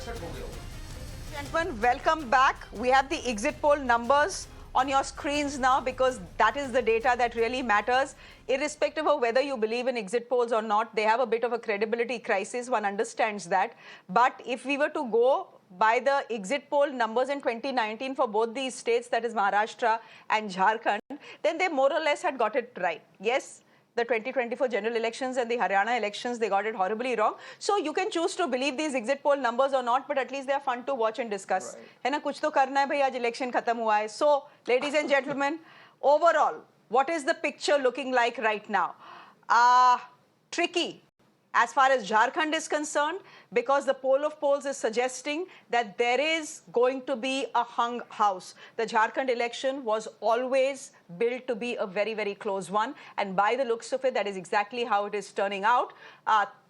67 हो गया होगा। Gentlemen, welcome back. We have the exit poll numbers on your screens now because that is the data that really matters. Irrespective of whether you believe in exit polls or not, they have a bit of a credibility crisis. One understands that. But if we were to go by the exit poll numbers in 2019 for both these states, that is Maharashtra and Jharkhand, then they more or less had got it right. Yes, the 2024 general elections and the Haryana elections, they got it horribly wrong. So you can choose to believe these exit poll numbers or not, but at least they are fun to watch and discuss. है ना, कुछ तो करना है भाई, आज election खत्म हुआ है. So, ladies and gentlemen, overall, what is the picture looking like right now? Tricky as far as Jharkhand is concerned, because the poll of polls is suggesting that there is going to be a hung house. The Jharkhand election was always built to be a very, very close one. And by the looks of it, that is exactly how it is turning out.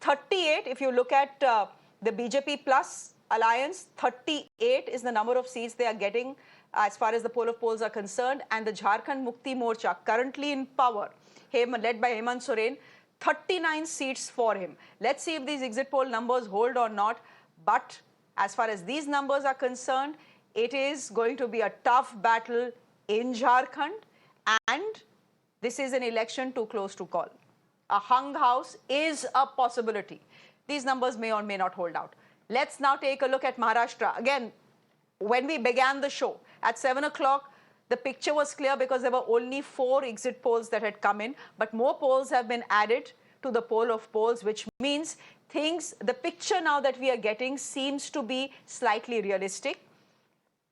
38, if you look at the BJP plus alliance, 38 is the number of seats they are getting as far as the poll of polls are concerned. And the Jharkhand Mukti Morcha, currently in power, led by Hemant Soren, 39 seats for him. Let's see if these exit poll numbers hold or not. But as far as these numbers are concerned, it is going to be a tough battle in Jharkhand. And this is an election too close to call. A hung house is a possibility. These numbers may or may not hold out. Let's now take a look at Maharashtra. Again, when we began the show at 7 o'clock, the picture was clear because there were only 4 exit polls that had come in, but more polls have been added to the poll of polls, which means the picture now that we are getting seems to be slightly realistic.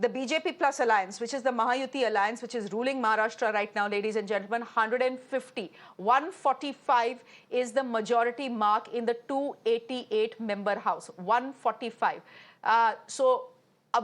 The BJP plus alliance, which is the Mahayuti alliance, which is ruling Maharashtra right now, ladies and gentlemen, 150. 145 is the majority mark in the 288-member house. 145.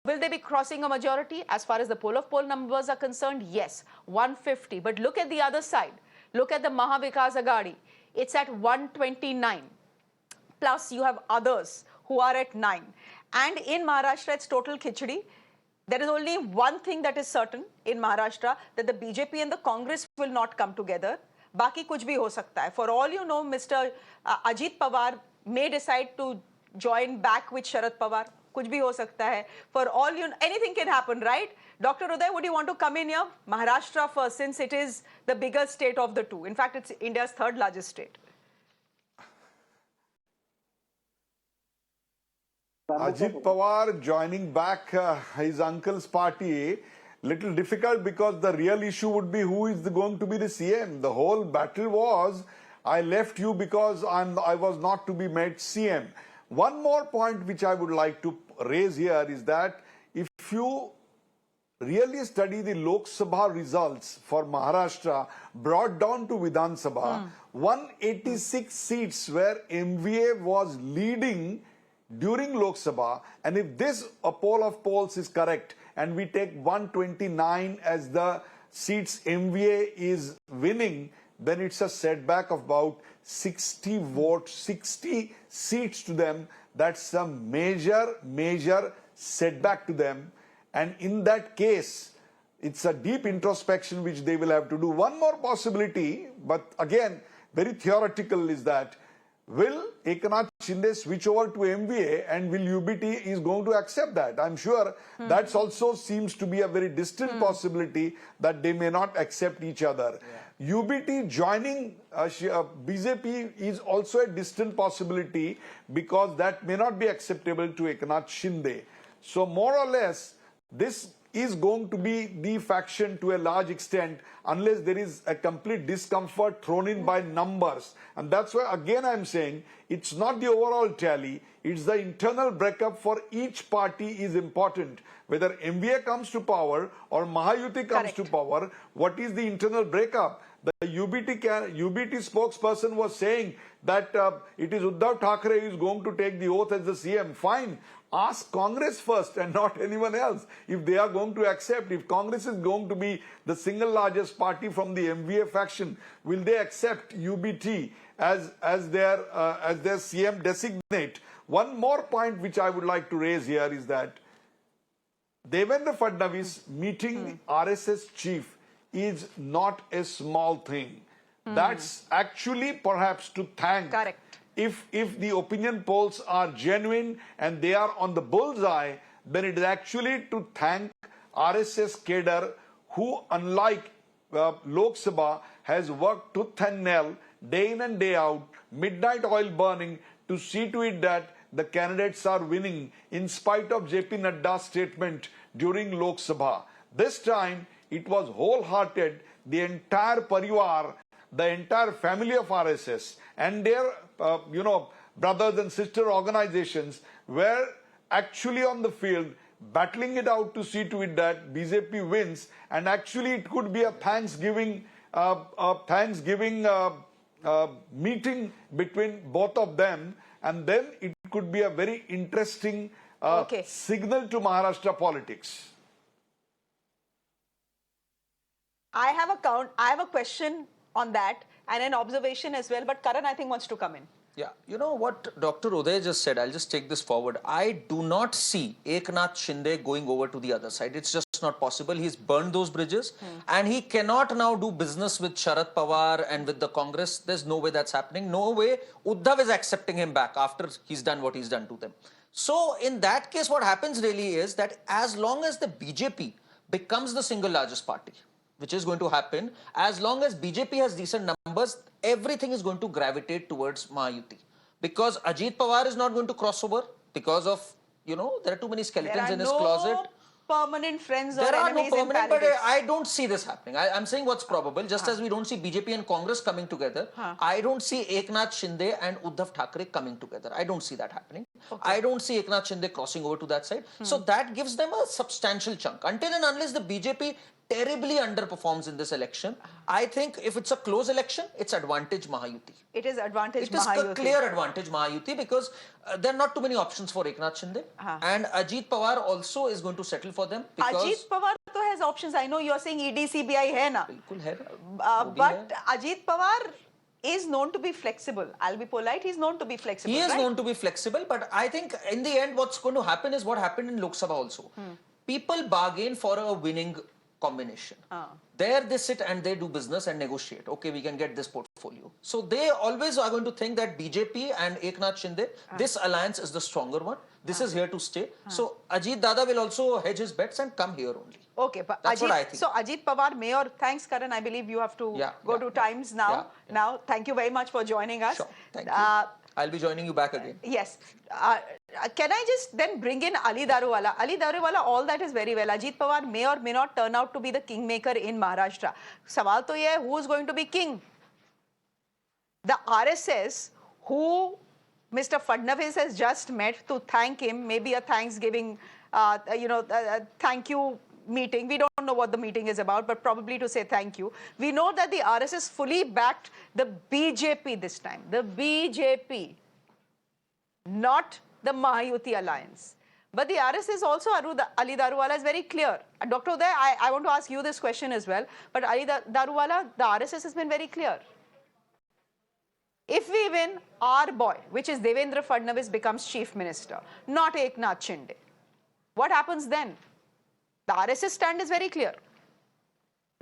Will they be crossing a majority? As far as the poll of poll numbers are concerned, yes, 150. But look at the other side. Look at the Maha Vikas Aghadi. It's at 129. Plus, you have others who are at 9. And in Maharashtra, it's total khichdi. There is only one thing that is certain in Maharashtra, that the BJP and the Congress will not come together. Baki kuch bhi ho sakta hai. For all you know, Mr. Ajit Pawar may decide to join back with Sharad Pawar. Kuch bhi ho sakta hai. For all you know, anything can happen, right? Dr. Uday, would you want to come in here? Maharashtra first, since it is the biggest state of the two. In fact, it's India's 3rd largest state. Ajit Pawar joining back his uncle's party, little difficult because the real issue would be who is going to be the CM. The whole battle was, I left you because I was not to be made CM. One more point which I would like to raise here is that if you really study the Lok Sabha results for Maharashtra brought down to Vidhan Sabha, 186 seats where MVA was leading during Lok Sabha, and if this poll of polls is correct and we take 129 as the seats MVA is winning, then it's a setback of about 60 votes, 60 seats to them. That's a major setback to them. And in that case, it's a deep introspection which they will have to do. One more possibility, but again, very theoretical, is that will Eknath Shinde switch over to MVA and will UBT is going to accept that? I'm sure that also seems to be a very distant possibility that they may not accept each other. Yeah. UBT joining BJP is also a distant possibility because that may not be acceptable to Eknath Shinde. So more or less, this is going to be the faction to a large extent unless there is a complete discomfort thrown in by numbers. And that's why, again, I'm saying it's not the overall tally, it's the internal breakup for each party is important. Whether MVA comes to power or Mahayuti comes to power, what is the internal breakup? The UBT spokesperson was saying that it is Uddhav Thackeray who is going to take the oath as the CM. Fine. Ask Congress first and not anyone else if they are going to accept. If Congress is going to be the single largest party from the MVA faction, will they accept UBT as their CM designate? One more point which I would like to raise here is that Devendra Fadnavis meeting RSS chief is not a small thing. That's actually perhaps to thank if the opinion polls are genuine and they are on the bullseye, then it is actually to thank RSS cadre who, unlike Lok Sabha, has worked tooth and nail, day in and day out, midnight oil burning, to see to it that the candidates are winning in spite of JP Nadda's statement during Lok Sabha. This time, it was wholehearted, the entire parivar, the entire family of RSS and their, brothers and sister organizations were actually on the field, battling it out to see to it that BJP wins, and actually it could be a Thanksgiving meeting between both of them, and then it could be a very interesting signal to Maharashtra politics. I have a question on that and an observation as well, but Karan, I think, wants to come in. Yeah, you know what Dr. Uday just said, I'll just take this forward. I do not see Eknath Shinde going over to the other side. It's just not possible. He's burned those bridges and he cannot now do business with Sharad Pawar and with the Congress. There's no way that's happening. No way Uddhav is accepting him back after he's done what he's done to them. So in that case, what happens really is that as long as the BJP becomes the single largest party, which is going to happen, as long as BJP has decent numbers, everything is going to gravitate towards Mahayuti. Because Ajit Pawar is not going to cross over because of, there are too many skeletons in his closet. Permanent friends or there are enemies no in permanent, but politics. I don't see this happening. I'm saying what's probable. Just as we don't see BJP and Congress coming together, I don't see Eknath Shinde and Uddhav Thackeray coming together. I don't see that happening. I don't see Eknath Shinde crossing over to that side. So that gives them a substantial chunk. Until and unless the BJP terribly underperforms in this election, I think if it's a close election, it's advantage Mahayuti. It is advantage It is Mahayuti. a clear advantage Mahayuti because there are not too many options for Eknath Shinde. And Ajit Pawar also is going to settle for them. Because Ajit Pawar has options. I know you're saying ED, CBI hai na. बिल्कुल है. But Ajit Pawar is known to be flexible. I'll be polite. He's known to be flexible. He is known to be flexible, but I think in the end, what's going to happen is what happened in Lok Sabha also. People bargain for a winning combination. There they sit and they do business and negotiate. Okay, we can get this portfolio. So they always are going to think that BJP and Eknath Shinde, this alliance is the stronger one. This is here to stay. So Ajit Dada will also hedge his bets and come here only. Okay, but that's what I think. So Ajit Pawar, Mayor, thanks Karan. I believe you have to go to Times now. Now, thank you very much for joining us. Sure, thank you. I'll be joining you back again. Yes. Can I just then bring in Ali Daruwala? Ali Daruwala, all that is very well. Ajit Pawar may or may not turn out to be the kingmaker in Maharashtra. Sawal to ye hai, who is going to be king? The RSS, who Mr. Fadnavis has just met to thank him, maybe a Thanksgiving, thank you meeting. We don't know what the meeting is about, but probably to say thank you. We know that the RSS fully backed the BJP this time. The BJP, not the Mahayuti alliance. But the RSS also, Ali Daruwala is very clear. Dr. Uday, I want to ask you this question as well. But Ali Daruwala, the RSS has been very clear. If we win, our boy, which is Devendra Fadnavis, becomes chief minister, not Eknath Shinde. What happens then? The RSS stand is very clear.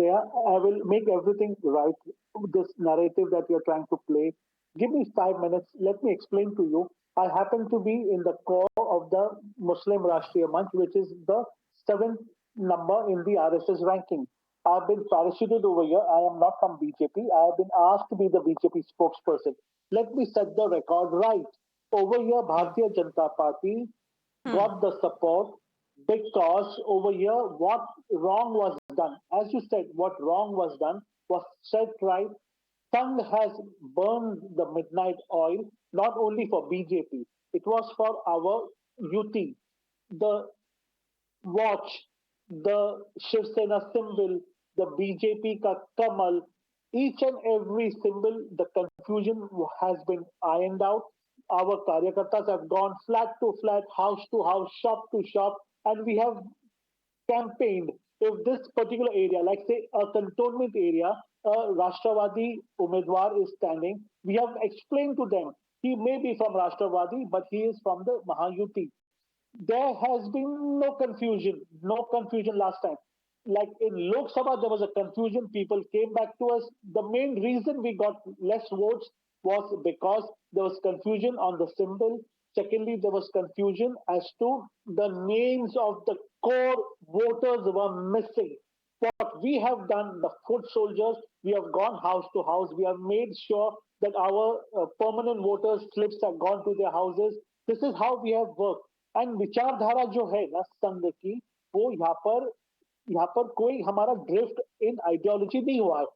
Yeah, I will make everything right. This narrative that you're trying to play. Give me 5 minutes. Let me explain to you. I happen to be in the core of the Muslim Rashtriya Manch, which is the 7th number in the RSS ranking. I've been parachuted over here. I am not from BJP. I have been asked to be the BJP spokesperson. Let me set the record right. Over here, Bharatiya Janata Party got the support because over here, what wrong was done. As you said, what wrong was done was set right. Sangh has burned the midnight oil, not only for BJP. It was for our UT. The watch, the Shiv Sena symbol, the BJP ka Kamal, each and every symbol, the confusion has been ironed out. Our Karyakartas have gone flat to flat, house to house, shop to shop, and we have campaigned. If this particular area, like say a cantonment area, a Rashtravadi Umedwar is standing, we have explained to them, he may be from Rashtravadi, but he is from the Mahayuti. There has been no confusion last time. Like in Lok Sabha, there was a confusion. People came back to us. The main reason we got less votes was because there was confusion on the symbol. Secondly, there was confusion as to the names of the core voters were missing. What we have done, the foot soldiers, we have gone house to house. We have made sure that our permanent voters' slips have gone to their houses. This is how we have worked. And विचारधारा जो है ना संघ की वो यहाँ पर कोई हमारा ड्रिफ्ट इन आइडियोलॉजी नहीं हुआ है.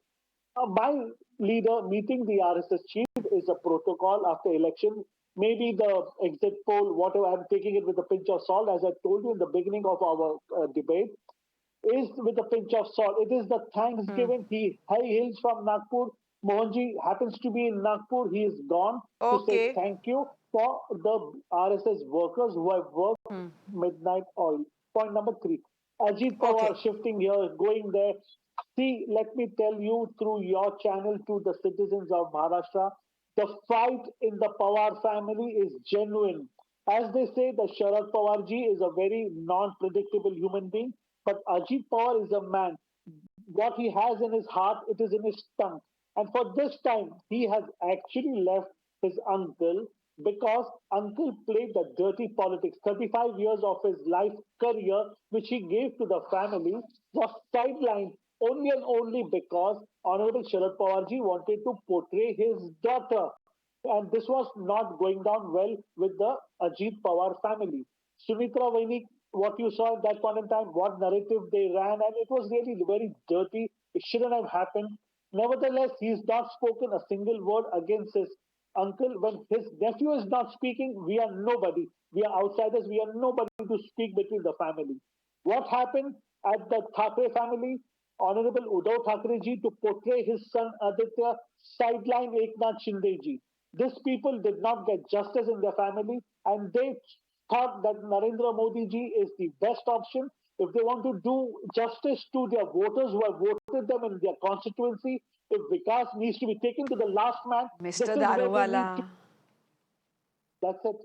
My leader meeting the RSS chief is a protocol after election. Maybe the exit poll, whatever, I'm taking it with a pinch of salt, as I told you in the beginning of our debate, is with a pinch of salt. It is the Thanksgiving. He hails from Nagpur. Mohanji happens to be in Nagpur. He is gone to say Okay. thank you for the RSS workers who have worked midnight oil. Point number 3. Ajit Pawar Okay. shifting here, going there. See, let me tell you through your channel to the citizens of Maharashtra, the fight in the Pawar family is genuine. As they say, the Sharad Pawarji is a very non-predictable human being, but Ajit Pawar is a man. What he has in his heart, it is in his tongue. And for this time, he has actually left his uncle because uncle played the dirty politics. 35 years of his life career, which he gave to the family, was sidelined only and only because Honorable Sharad Pawarji wanted to portray his daughter. And this was not going down well with the Ajit Pawar family. Sumitra Vainik, what you saw at that point in time, what narrative they ran, and it was really very dirty. It shouldn't have happened. Nevertheless, he's not spoken a single word against his uncle. When his nephew is not speaking, we are nobody. We are outsiders. We are nobody to speak between the family. What happened at the Thackeray family? Honorable Uddhav Thackeray ji to portray his son Aditya sideline Eknath Shinde ji. These people did not get justice in their family and they thought that Narendra Modi ji is the best option. If they want to do justice to their voters who have voted them in their constituency, if Vikas needs to be taken to the last man, this Mr. is where they need to. Daruwala. That's it.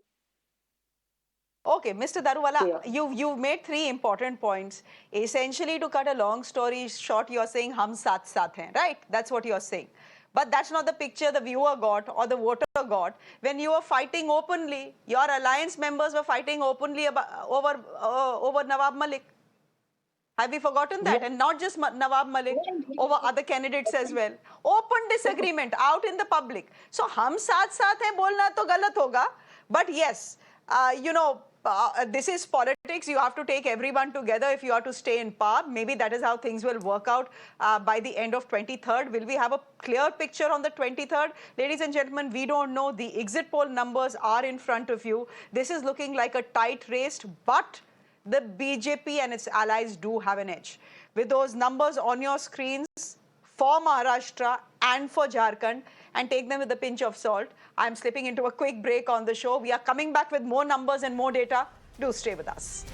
Okay, Mr. Daruwala, Yeah. you've made 3 important points. Essentially, to cut a long story short, you're saying hum saath saath hain, right? That's what you're saying. But that's not the picture the viewer got or the voter got when you were fighting openly. Your alliance members were fighting openly over Nawab Malik. Have we forgotten that? Yeah. And not just Nawab Malik, over other candidates as well. Open disagreement out in the public. So, hum saath saath hai bolna to galat hoga. But yes, this is politics. You have to take everyone together if you are to stay in power. Maybe that is how things will work out by the end of 23rd. Will we have a clear picture on the 23rd? Ladies and gentlemen, we don't know. The exit poll numbers are in front of you. This is looking like a tight race, but the BJP and its allies do have an edge. With those numbers on your screens for Maharashtra and for Jharkhand, and take them with a pinch of salt, I'm slipping into a quick break on the show. We are coming back with more numbers and more data. Do stay with us.